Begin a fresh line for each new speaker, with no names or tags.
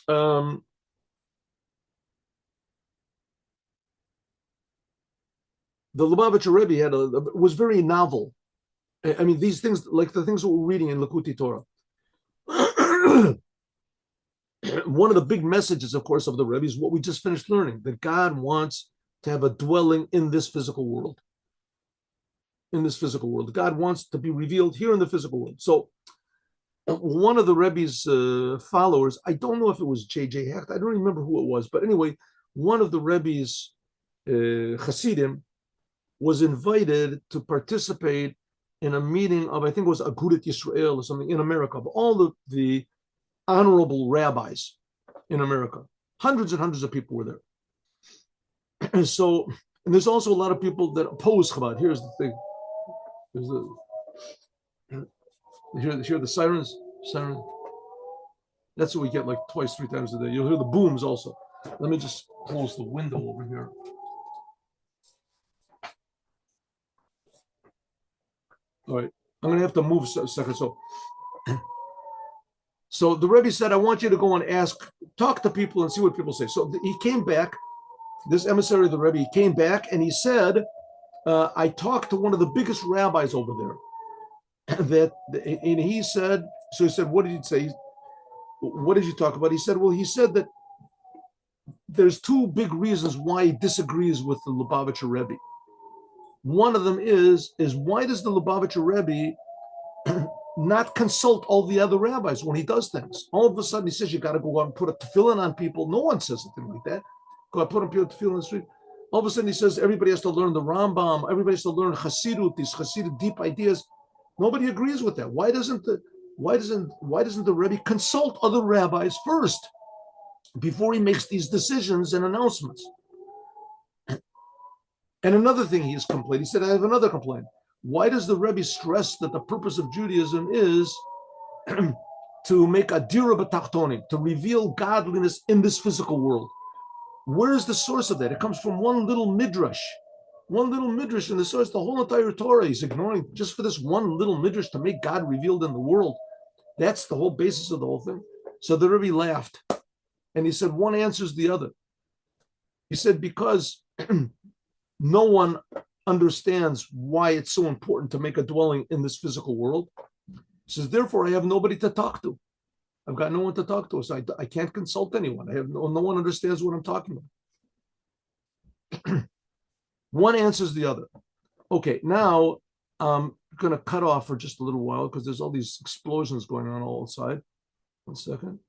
um, the Lubavitcher Rebbe was very novel. I mean, these things, like the things that we're reading in Likkutei Torah. One of the big messages, of course, of the Rebbe is what we just finished learning, that God wants to have a dwelling in this physical world. In this physical world. God wants to be revealed here in the physical world. So one of the Rebbe's followers, I don't know if it was J.J. Hecht, I don't remember who it was, but anyway, one of the Rebbe's Chassidim was invited to participate in a meeting of, I think it was Agudat Yisrael or something in America, of all the honorable rabbis in America. Hundreds and hundreds of people were there. And so, and there's also a lot of people that oppose Chabad. Here's the thing. There's you hear the sirens? Siren. That's what we get like twice, 3 times a day. You'll hear the booms also. Let me just close the window over here. All right. I'm going to have to move a second. So the Rebbe said, I want you to go and talk to people and see what people say. So he came back, this emissary of the Rebbe, he came back and he said, I talked to one of the biggest rabbis over there. And he said, so he said, what did he say? What did you talk about? He said, well, he said that there's 2 big reasons why he disagrees with the Lubavitcher Rebbe. One of them is why does the Lubavitcher Rebbe not consult all the other rabbis when he does things? All of a sudden he says, you got to go out and put a tefillin on people. No one says anything like that. Go out and put a tefillin on the street. All of a sudden he says, everybody has to learn the Rambam. Everybody has to learn Chassidut, these Chassidic deep ideas. Nobody agrees with that. Why doesn't the Rebbe consult other rabbis first before he makes these decisions and announcements? And another thing he's complained, he said, I have another complaint. Why does the Rebbe stress that the purpose of Judaism is to make a dira b'tachtonim, to reveal godliness in this physical world? Where is the source of that? It comes from one little midrash. One little midrash in the source, the whole entire Torah he's ignoring just for this one little midrash to make God revealed in the world. That's the whole basis of the whole thing. So the Rebbe laughed and he said, one answers the other. He said, because no one understands why it's so important to make a dwelling in this physical world. He says, therefore, I have nobody to talk to. I've got no one to talk to. So I can't consult anyone. I have no one understands what I'm talking about. One answers the other. Okay, now I'm going to cut off for just a little while because there's all these explosions going on all outside. 1 second.